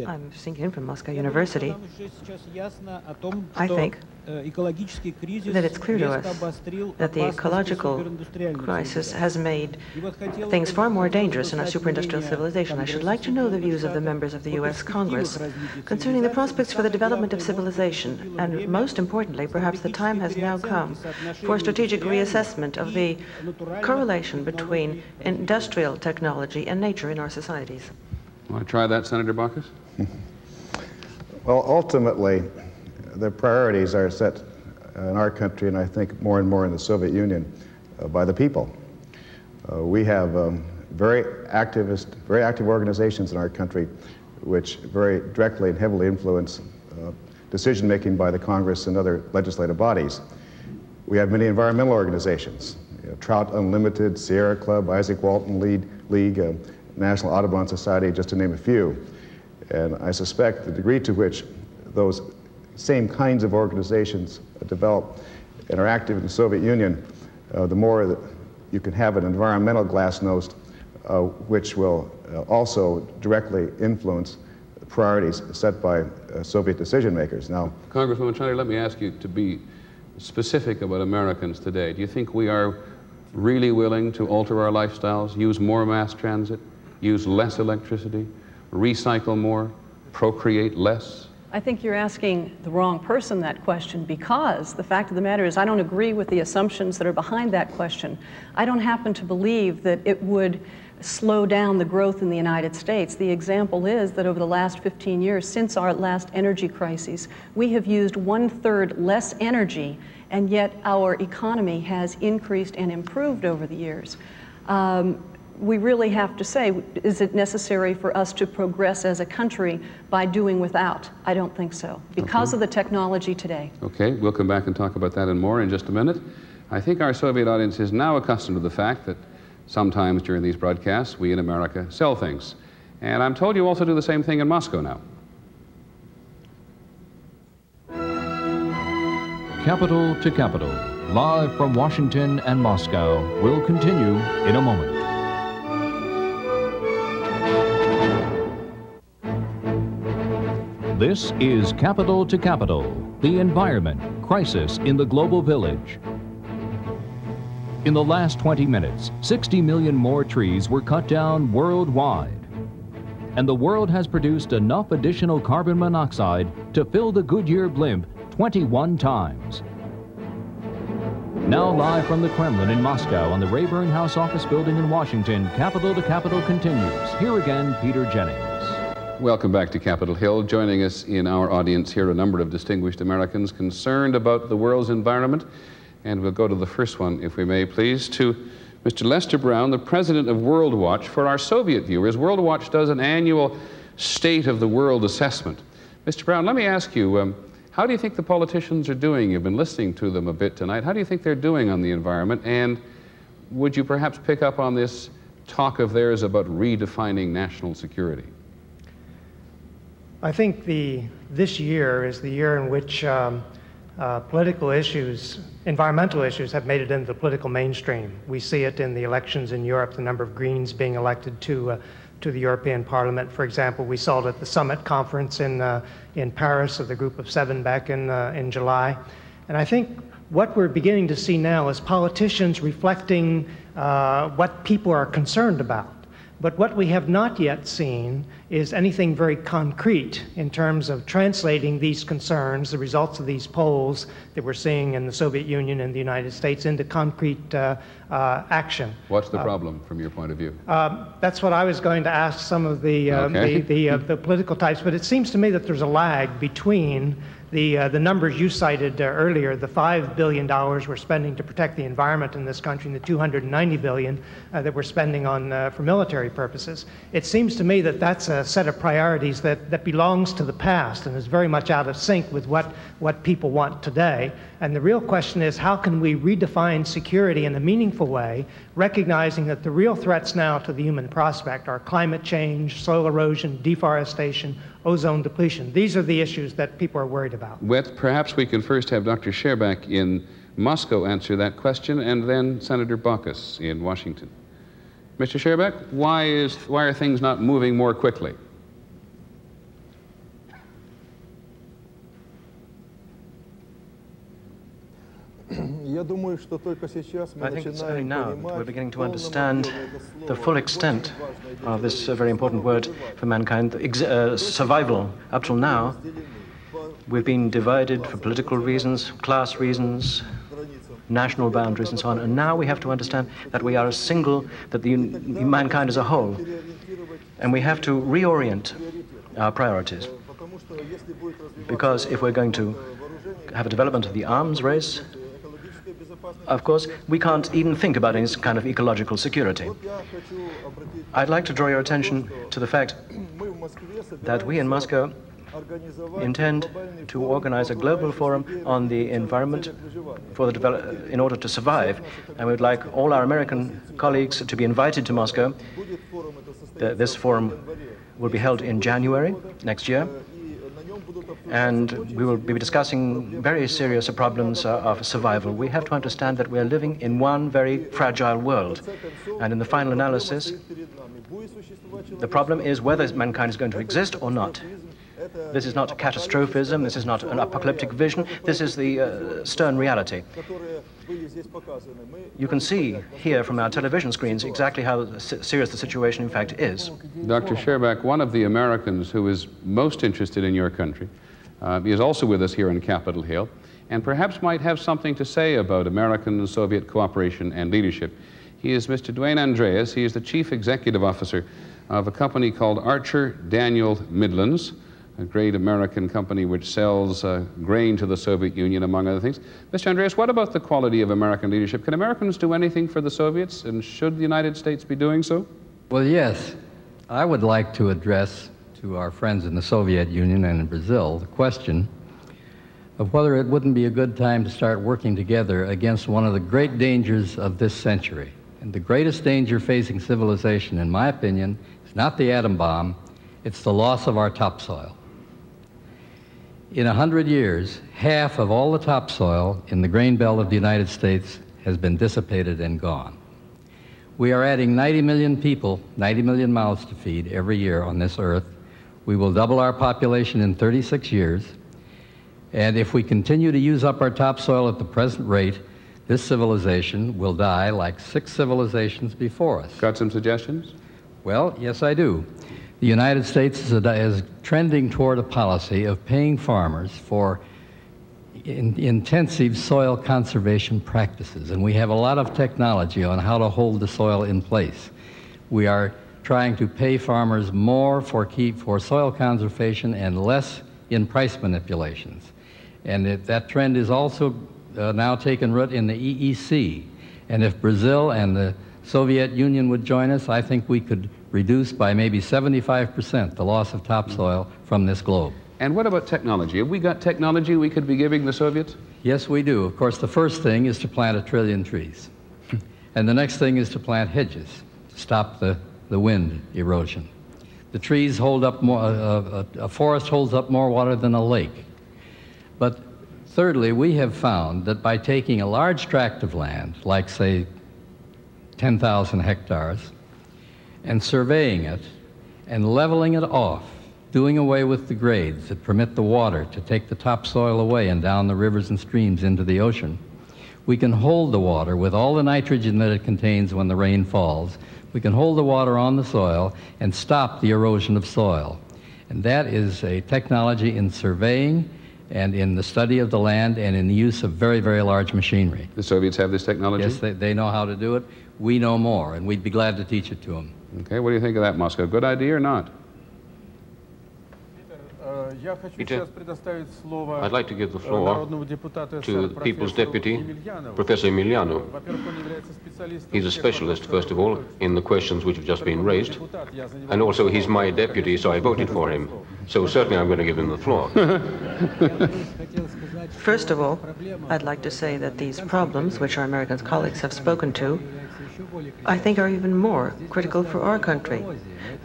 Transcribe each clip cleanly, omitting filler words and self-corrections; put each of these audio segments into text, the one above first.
I'm thinking from Moscow University. I think that it's clear to us that the ecological crisis has made things far more dangerous in our superindustrial civilization. I should like to know the views of the members of the U.S. Congress concerning the prospects for the development of civilization, and most importantly, perhaps the time has now come for strategic reassessment of the correlation between industrial technology and nature in our societies. Want to try that, Senator Baucus? Well, ultimately, the priorities are set in our country, and I think more and more in the Soviet Union, by the people. We have very active organizations in our country which very directly and heavily influence decision-making by the Congress and other legislative bodies. We have many environmental organizations, Trout Unlimited, Sierra Club, Isaac Walton League, National Audubon Society, just to name a few. And I suspect the degree to which those same kinds of organizations develop and are active in the Soviet Union, the more that you can have an environmental glasnost, which will also directly influence priorities set by Soviet decision makers. Now, Congresswoman Schneider, let me ask you to be specific about Americans today. Do you think we are really willing to alter our lifestyles, use more mass transit, use less electricity, recycle more, procreate less? I think you're asking the wrong person that question, because the fact of the matter is I don't agree with the assumptions that are behind that question. I don't happen to believe that it would slow down the growth in the United States. The example is that over the last 15 years, since our last energy crises, we have used 1/3 less energy, and yet our economy has increased and improved over the years. We really have to say, is it necessary for us to progress as a country by doing without? I don't think so, because of the technology today. Okay, we'll come back and talk about that and more in just a minute. I think our Soviet audience is now accustomed to the fact that sometimes during these broadcasts, we in America sell things. And I'm told you also do the same thing in Moscow now. Capital to Capital, live from Washington and Moscow, will continue in a moment. This is Capital to Capital, the environment crisis in the global village. In the last 20 minutes, 60 million more trees were cut down worldwide. And the world has produced enough additional carbon monoxide to fill the Goodyear blimp 21 times. Now live from the Kremlin in Moscow on the Rayburn House office building in Washington, Capital to Capital continues. Here again, Peter Jennings. Welcome back to Capitol Hill. Joining us in our audience here, a number of distinguished Americans concerned about the world's environment. And we'll go to the first one, if we may, please, to Mr. Lester Brown, the president of World Watch. For our Soviet viewers, World Watch does an annual State of the World assessment. Mr. Brown, let me ask you, how do you think the politicians are doing? You've been listening to them a bit tonight. How do you think they're doing on the environment? And would you perhaps pick up on this talk of theirs about redefining national security? I think this year is the year in which political issues, environmental issues, have made it into the political mainstream. We see it in the elections in Europe, the number of Greens being elected to the European Parliament. For example, we saw it at the summit conference in Paris of the Group of Seven back in July. And I think what we're beginning to see now is politicians reflecting what people are concerned about. But what we have not yet seen is anything very concrete in terms of translating these concerns, the results of these polls that we're seeing in the Soviet Union and the United States, into concrete action. What's the problem from your point of view? That's what I was going to ask some of the political types, but it seems to me that there's a lag between the numbers you cited earlier, the $5 billion we're spending to protect the environment in this country, and the $290 billion that we're spending on for military purposes. It seems to me that that's a set of priorities that belongs to the past and is very much out of sync with what people want today. And the real question is, how can we redefine security in a meaningful way, recognizing that the real threats now to the human prospect are climate change, soil erosion, deforestation, ozone depletion. These are the issues that people are worried about. Perhaps we can first have Dr. Scherbak in Moscow answer that question, and then Senator Baucus in Washington. Mr. Scherbak, why are things not moving more quickly? think it's only now we're beginning to understand the full extent of this very important word for mankind, survival. Up till now, we've been divided for political reasons, class reasons, national boundaries and so on, and now we have to understand that we are a single, that mankind as a whole, and we have to reorient our priorities. Because if we're going to have a development of the arms race, of course, we can't even think about any kind of ecological security. I'd like to draw your attention to the fact that we in Moscow intend to organize a global forum on the environment in order to survive, and we'd like all our American colleagues to be invited to Moscow. This forum will be held in January next year, and we will be discussing very serious problems of survival. We have to understand that we are living in one very fragile world, and in the final analysis, the problem is whether mankind is going to exist or not. This is not catastrophism, this is not an apocalyptic vision, this is the stern reality. You can see here from our television screens exactly how serious the situation in fact is. Dr. Sherbak, one of the Americans who is most interested in your country is also with us here in Capitol Hill, and perhaps might have something to say about American-Soviet cooperation and leadership. He is Mr. Duane Andreas. He is the Chief Executive Officer of a company called Archer Daniel Midlands, a great American company which sells grain to the Soviet Union, among other things. Mr. Andreas, what about the quality of American leadership? Can Americans do anything for the Soviets, and should the United States be doing so? Well, yes. I would like to address to our friends in the Soviet Union and in Brazil the question of whether it wouldn't be a good time to start working together against one of the great dangers of this century. And the greatest danger facing civilization, in my opinion, is not the atom bomb, it's the loss of our topsoil. In 100 years, half of all the topsoil in the grain belt of the United States has been dissipated and gone. We are adding 90 million people, 90 million mouths to feed every year on this earth. We will double our population in 36 years. And if we continue to use up our topsoil at the present rate, this civilization will die like 6 civilizations before us. Got some suggestions? Well, yes, I do. The United States is trending toward a policy of paying farmers for intensive soil conservation practices, and we have a lot of technology on how to hold the soil in place. We are trying to pay farmers more for soil conservation and less in price manipulations. And that trend is also now taken root in the EEC. And if Brazil and the Soviet Union would join us, I think we could reduce by maybe 75% the loss of topsoil from this globe. And what about technology? Have we got technology we could be giving the Soviets? Yes, we do. Of course, the first thing is to plant 1 trillion trees. And the next thing is to plant hedges to stop the wind erosion. The trees hold up more, a forest holds up more water than a lake. But thirdly, we have found that by taking a large tract of land, like say 10,000 hectares, and surveying it and leveling it off, doing away with the grades that permit the water to take the topsoil away and down the rivers and streams into the ocean, we can hold the water with all the nitrogen that it contains when the rain falls. We can hold the water on the soil and stop the erosion of soil. And that is a technology in surveying and in the study of the land and in the use of very, very large machinery. The Soviets have this technology? Yes, they know how to do it. We know more, and we'd be glad to teach it to them. Okay, what do you think of that, Moscow? Good idea or not? Peter, I'd like to give the floor to the People's Deputy, Professor Emiliano. He's a specialist, first of all, in the questions which have just been raised, and also he's my deputy, so I voted for him. So certainly I'm going to give him the floor. First of all, I'd like to say that these problems, which our American colleagues have spoken to, I think are even more critical for our country.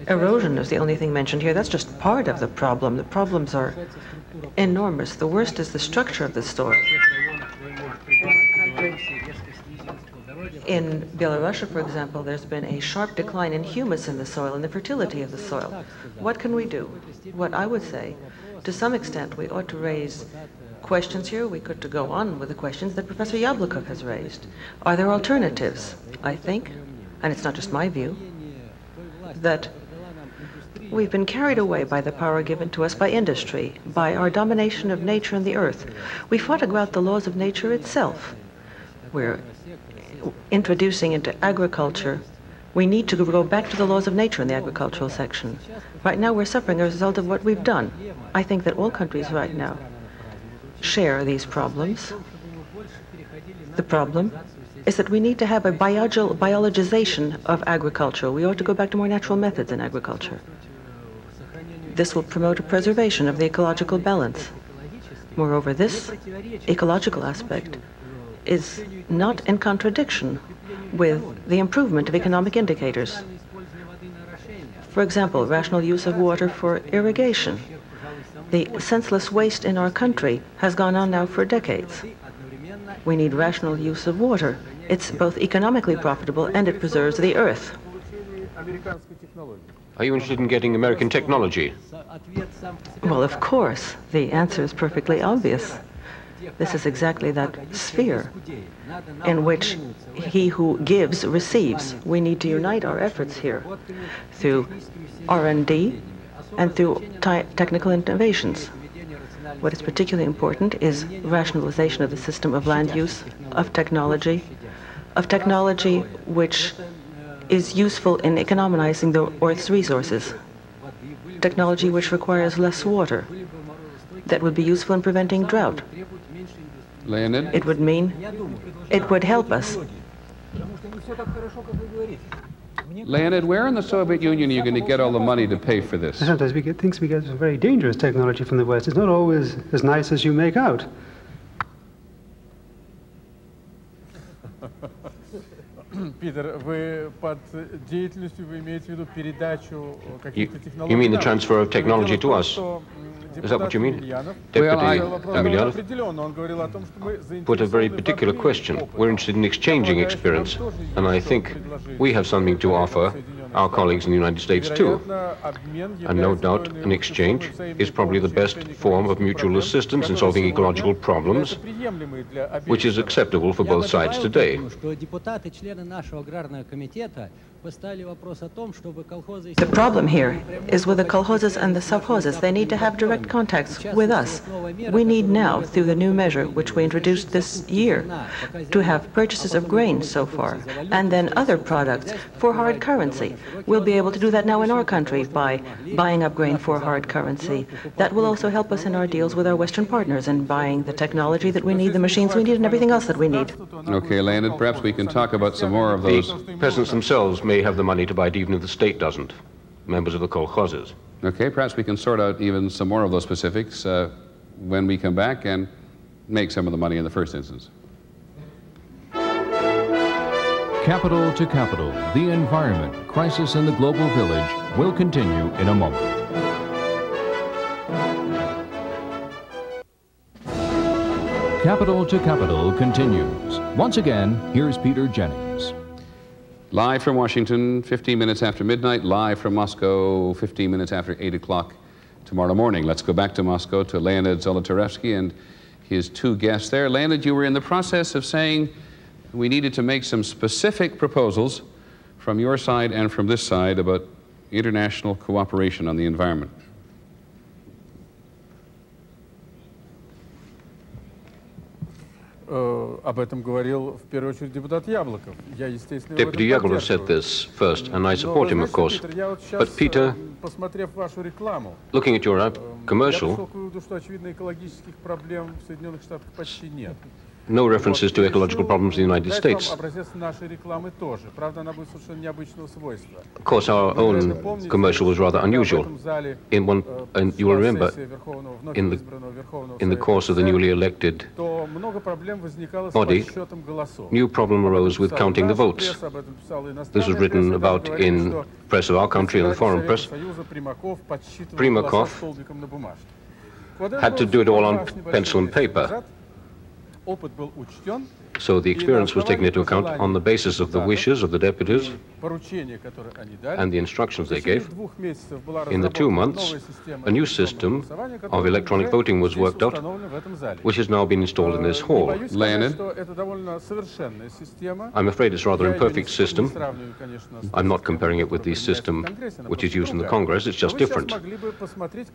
Erosion is the only thing mentioned here. That's just part of the problem. The problems are enormous. The worst is the structure of the soil. In Belarus, for example, there's been a sharp decline in humus in the soil and the fertility of the soil. What can we do? What I would say, to some extent, we ought to raise questions here. We could go on with the questions that Professor Yablokov has raised. Are there alternatives? I think, and it's not just my view, that we've been carried away by the power given to us by industry, by our domination of nature and the earth. We fought about the laws of nature itself. We're introducing into agriculture. We need to go back to the laws of nature in the agricultural section. Right now, we're suffering as a result of what we've done. I think that all countries right now share these problems. The problem is that we need to have a biologization of agriculture. We ought to go back to more natural methods in agriculture. This will promote a preservation of the ecological balance. Moreover, this ecological aspect is not in contradiction with the improvement of economic indicators. For example, rational use of water for irrigation. The senseless waste in our country has gone on now for decades. We need rational use of water. It's both economically profitable and it preserves the earth. Are you interested in getting American technology? Well, of course. The answer is perfectly obvious. This is exactly that sphere in which he who gives receives. We need to unite our efforts here through R&D and through technical innovations. What is particularly important is rationalization of the system of land use, of technology which is useful in economizing the Earth's resources, technology which requires less water, that would be useful in preventing drought. Leonid? It would help us. Leonid, where in the Soviet Union are you going to get all the money to pay for this? Sometimes we get some very dangerous technology from the West. It's not always as nice as you make out. You mean the transfer of technology to us? Is that what you mean? Deputy Emilianov put a very particular question. We're interested in exchanging experience, and I think we have something to offer our colleagues in the United States too. And no doubt an exchange is probably the best form of mutual assistance in solving ecological problems, which is acceptable for both sides today. The problem here is with the kolkhozes and the sovkhozes. They need to have direct contacts with us. We need now, through the new measure which we introduced this year, to have purchases of grain so far, and then other products for hard currency. We'll be able to do that now in our country by buying up grain for hard currency. That will also help us in our deals with our Western partners in buying the technology that we need, the machines we need, and everything else that we need. Okay, Leonid, perhaps we can talk about some more of those. The peasants themselves may have the money to buy it even if the state doesn't, members of the kolkhozes. Okay, perhaps we can sort out even some more of those specifics when we come back and make some of the money in the first instance. Capital to Capital, the environment crisis in the global village will continue in a moment. Capital to Capital continues. Once again, here's Peter Jennings. Live from Washington, 15 minutes after midnight. Live from Moscow, 15 minutes after 8 o'clock tomorrow morning. Let's go back to Moscow to Leonid Zolotarevsky and his two guests there. Leonid, you were in the process of saying we needed to make some specific proposals from your side and from this side about international cooperation on the environment. Deputy Yablokov said this first, and I support him, of course. But Peter, looking at your commercial, no references to ecological problems in the United States. Of course, our own commercial was rather unusual. And you will remember, in the course of the newly elected body, new problem arose with counting the votes. This was written about in press of our country and the foreign press. Primakov had to do it all on pencil and paper. So the experience was taken into account on the basis of the wishes of the deputies and the instructions they gave. In the 2 months, a new system of electronic voting was worked out, which has now been installed in this hall. Leonid? I'm afraid it's a rather imperfect system. I'm not comparing it with the system which is used in the Congress, it's just different.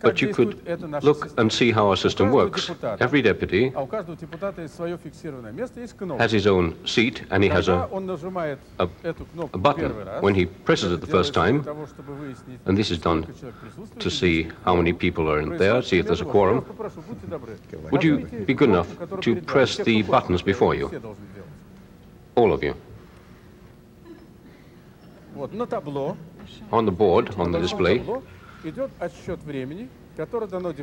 But you could look and see how our system works. Every deputy has his own seat, and he has a button. When he presses it the first time, and this is done to see how many people are in there, see if there's a quorum, would you be good enough to press the buttons before you? All of you. On the board, on the display,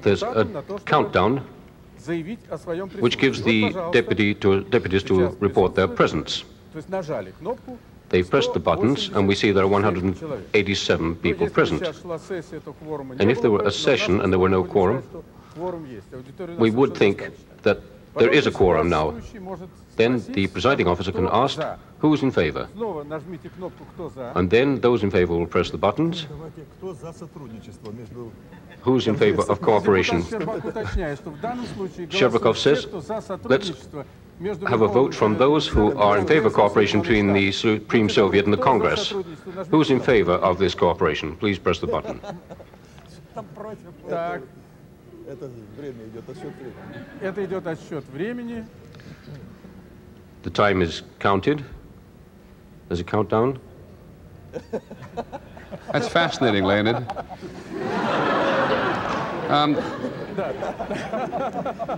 there's a countdown which gives the deputies to report their presence. They pressed the buttons, and we see there are 187 people present. And if there were a session and there were no quorum, we would think that there is a quorum now. Then the presiding officer can ask, who's in favor? And then those in favor will press the buttons. Who's in favor of cooperation? Sherbakov says, let's have a vote from those who are in favor of cooperation between the Supreme Soviet and the Congress. Who's in favor of this cooperation? Please press the button. The time is counted. There's a countdown. That's fascinating, Leonid.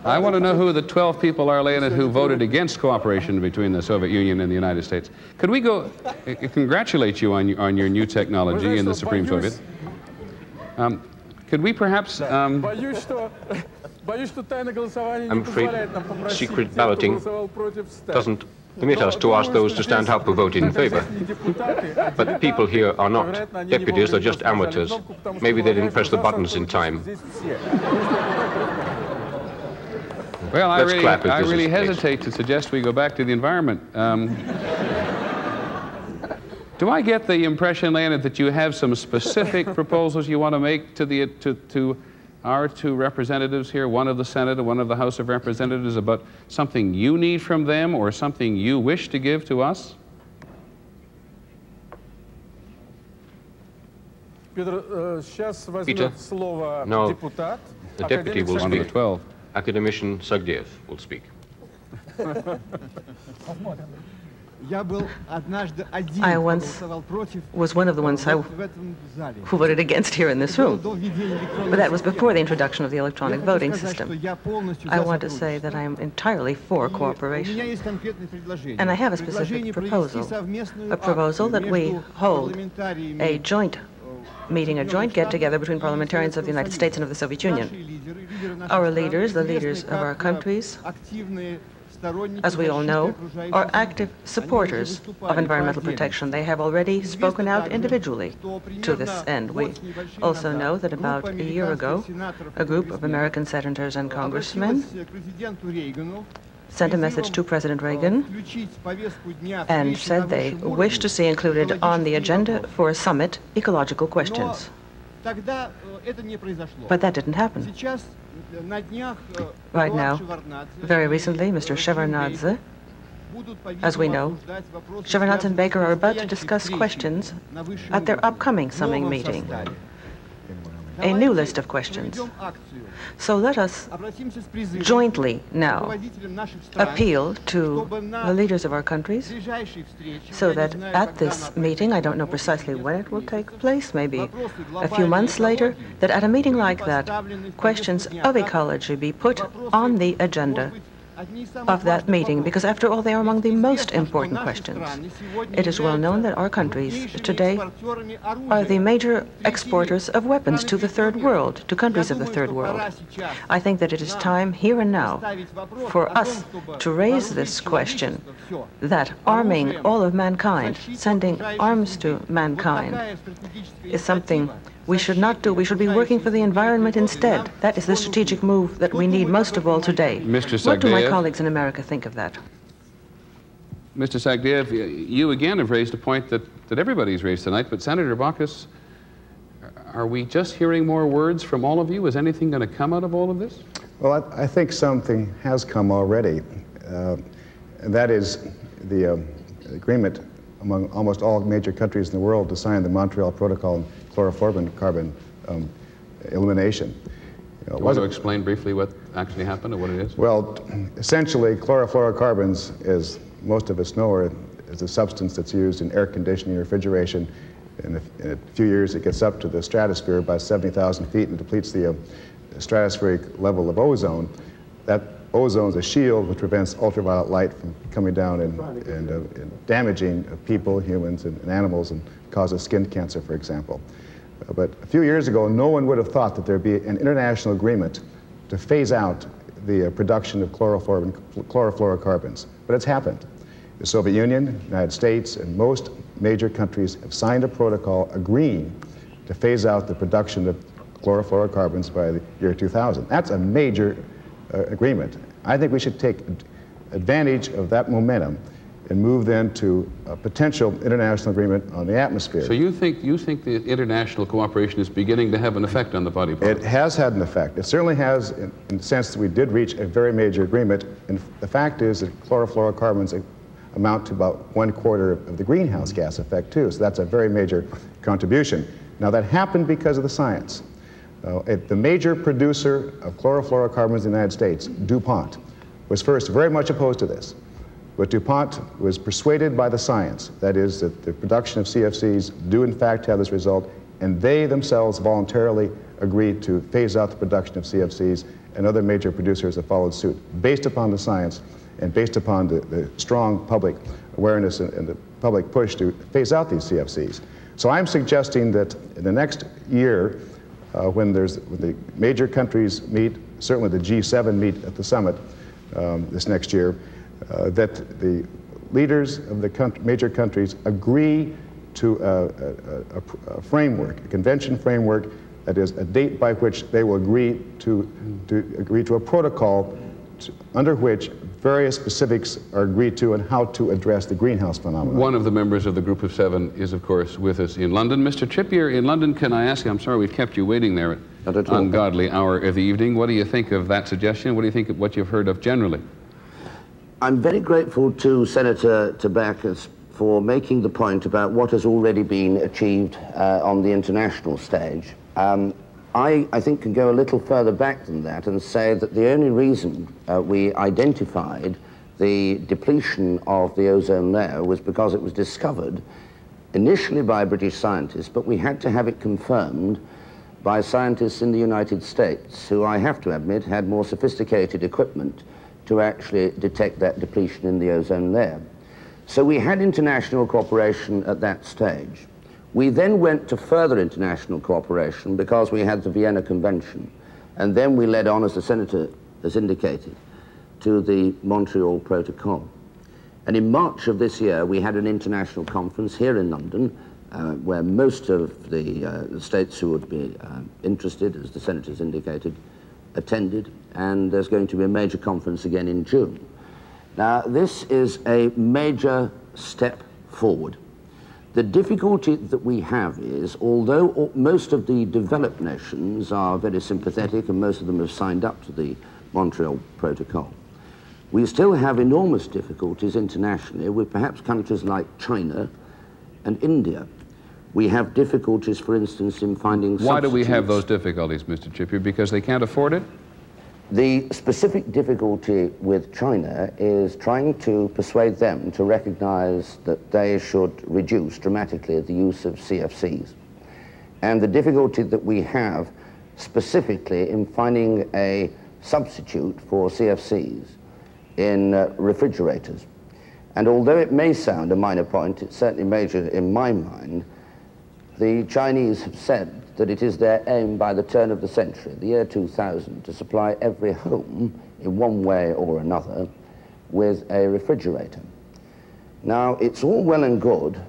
I want to know who the 12 people are, Leonid, who voted against cooperation between the Soviet Union and the United States. Could we go congratulate you on your new technology in the Supreme Soviet? Could we perhaps... I'm afraid secret balloting doesn't permit us to ask those to stand up who voted in favor. But people here are not deputies, they're just amateurs. Maybe they didn't press the buttons in time. Well, I really hesitate to suggest we go back to the environment. Do I get the impression, Leonid, that you have some specific proposals you want to make to our two representatives here, one of the Senate and one of the House of Representatives, about something you need from them or something you wish to give to us? Peter, now the deputy will speak. 12. Academician SAGDEEV will speak. I once was one of the ones who voted against here in this room, but that was before the introduction of the electronic voting system. I want to say that I am entirely for cooperation, and I have a specific proposal that we hold a joint meeting, a joint get-together between parliamentarians of the United States and of the Soviet Union. Our leaders, the leaders of our countries, as we all know, are active supporters of environmental protection. They have already spoken out individually to this end. We also know that about a year ago, a group of American senators and congressmen sent a message to President Reagan and said they wish to see included on the agenda for a summit ecological questions. But that didn't happen. Right now, very recently, Mr. Shevardnadze, as we know, Shevardnadze and Baker are about to discuss questions at their upcoming summit meeting, a new list of questions. So let us jointly now appeal to the leaders of our countries so that at this meeting, I don't know precisely when it will take place, maybe a few months later, that at a meeting like that, questions of ecology be put on the agenda of that meeting, because after all, they are among the most important questions. It is well known that our countries today are the major exporters of weapons to the third world, to countries of the third world. I think that it is time here and now for us to raise this question that arming all of mankind, sending arms to mankind, is something we should not do. We should be working for the environment instead. That is the strategic move that we need most of all today. Mr. SAGDEEV. What do my colleagues in America think of that? Mr. SAGDEEV, you again have raised a point that everybody's raised tonight, but Senator Baucus, are we just hearing more words from all of you? Is anything going to come out of all of this? Well, I think something has come already, and that is the agreement among almost all major countries in the world to sign the Montreal Protocol on chlorofluorocarbon elimination. Do you want to explain briefly what actually happened or what it is? Well, essentially, chlorofluorocarbons, as most of us know, is a substance that's used in air conditioning and refrigeration. In a few years, it gets up to the stratosphere, about 70,000 feet, and depletes the stratospheric level of ozone. That ozone is a shield which prevents ultraviolet light from coming down and damaging people, humans, and animals, and causes skin cancer, for example. But a few years ago, no one would have thought that there'd be an international agreement to phase out the production of chlorofluorocarbons. But it's happened. The Soviet Union, the United States, and most major countries have signed a protocol agreeing to phase out the production of chlorofluorocarbons by the year 2000. That's a major agreement. I think we should take advantage of that momentum and move then to a potential international agreement on the atmosphere. So you think the international cooperation is beginning to have an effect on the body policy? It has had an effect. It certainly has, in the sense that we did reach a very major agreement. And the fact is that chlorofluorocarbons amount to about 1/4 of the greenhouse gas effect too. So that's a very major contribution. Now that happened because of the science. The major producer of chlorofluorocarbons in the United States, DuPont, was first very much opposed to this. But DuPont was persuaded by the science, that is, that the production of CFCs do in fact have this result, and they themselves voluntarily agreed to phase out the production of CFCs, and other major producers have followed suit, based upon the science and based upon the strong public awareness and the public push to phase out these CFCs. So I'm suggesting that in the next year, when the major countries meet, certainly the G7 meet at the summit this next year, that the leaders of the major countries agree to a framework, a convention framework, that is a date by which they will agree to a protocol under which various specifics are agreed to on how to address the greenhouse phenomenon. One of the members of the Group of Seven is, of course, with us in London. Mr. TRIPPIER, in London, can I ask you, I'm sorry we've kept you waiting there at an ungodly hour of the evening. What do you think of that suggestion? What do you think of what you've heard of generally? I'm very grateful to Senator Baucus for making the point about what has already been achieved on the international stage. I think can go a little further back than that and say that the only reason we identified the depletion of the ozone layer was because it was discovered initially by British scientists, but we had to have it confirmed by scientists in the United States, who I have to admit had more sophisticated equipment to actually detect that depletion in the ozone layer. So we had international cooperation at that stage. We then went to further international cooperation because we had the Vienna Convention, and then we led on, as the Senator has indicated, to the Montreal Protocol. And in March of this year, we had an international conference here in London, where most of the states who would be interested, as the Senator has indicated, attended, and there's going to be a major conference again in June. Now, this is a major step forward. The difficulty that we have is, although most of the developed nations are very sympathetic and most of them have signed up to the Montreal Protocol, we still have enormous difficulties internationally with perhaps countries like China and India. We have difficulties, for instance, in finding substitutes. Why do we have those difficulties, Mr. TRIPPIER? Because they can't afford it? The specific difficulty with China is trying to persuade them to recognize that they should reduce dramatically the use of CFCs. And the difficulty that we have specifically in finding a substitute for CFCs in refrigerators. And although it may sound a minor point, it's certainly major in my mind. The Chinese have said that it is their aim by the turn of the century, the year 2000, to supply every home in one way or another with a refrigerator. Now, it's all well and good,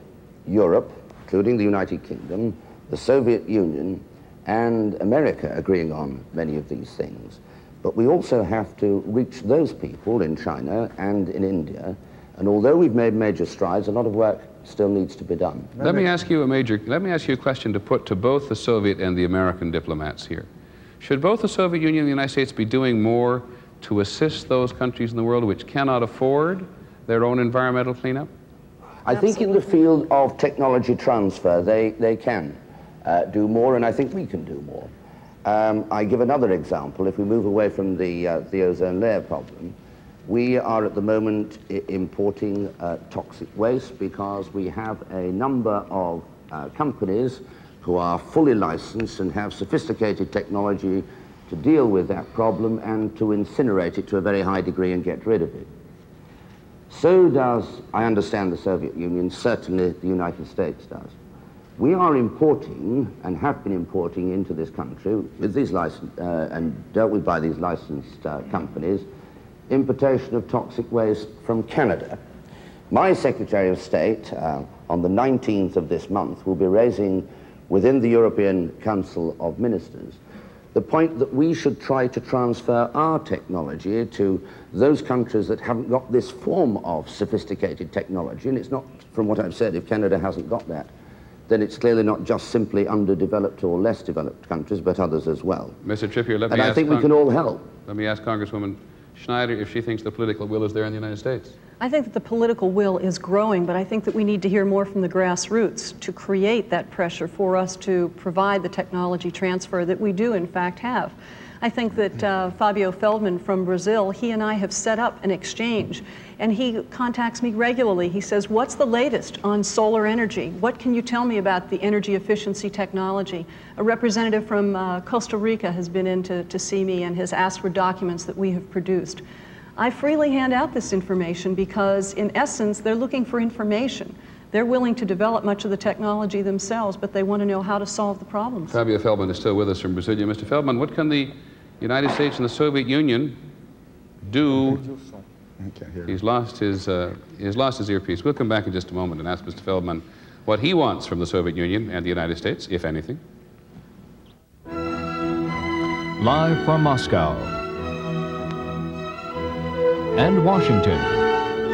Europe, including the United Kingdom, the Soviet Union, and America agreeing on many of these things. But we also have to reach those people in China and in India And although we've made major strides, a lot of work still needs to be done. Let me ask you a question to put to both the Soviet and the American diplomats here. Should both the Soviet Union and the United States be doing more to assist those countries in the world which cannot afford their own environmental cleanup? I think in the field of technology transfer, they can do more, and I think we can do more. I give another example. If we move away from the ozone layer problem, we are at the moment importing toxic waste because we have a number of companies who are fully licensed and have sophisticated technology to deal with that problem and to incinerate it to a very high degree and get rid of it. So does, I understand, the Soviet Union, certainly the United States does. We are importing, and have been importing into this country, with these and dealt with by these licensed companies, importation of toxic waste from Canada. My Secretary of State, on the 19th of this month, will be raising within the European Council of Ministers the point that we should try to transfer our technology to those countries that haven't got this form of sophisticated technology. And it's not, from what I've said, if Canada hasn't got that, then it's clearly not just simply underdeveloped or less developed countries, but others as well. Mr. Trippier, let me and I think we can all help. Let me ask Congresswoman Schneider if she thinks the political will is there in the United States. I think that the political will is growing, but I think that we need to hear more from the grassroots to create that pressure for us to provide the technology transfer that we do in fact have. I think that Fabio Feldman from Brazil, he and I have set up an exchange, and he contacts me regularly. He says, what's the latest on solar energy? What can you tell me about the energy efficiency technology? A representative from Costa Rica has been in to see me and has asked for documents that we have produced. I freely hand out this information because, in essence, they're looking for information. They're willing to develop much of the technology themselves, but they want to know how to solve the problems. Fabio Feldman is still with us from Brasilia. Mr. Feldman, what can the United States and the Soviet Union do? He's lost his earpiece. We'll come back in just a moment and ask Mr. Feldman what he wants from the Soviet Union and the United States, if anything. Live from Moscow and Washington,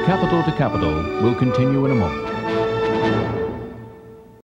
Capital to Capital will continue in a moment.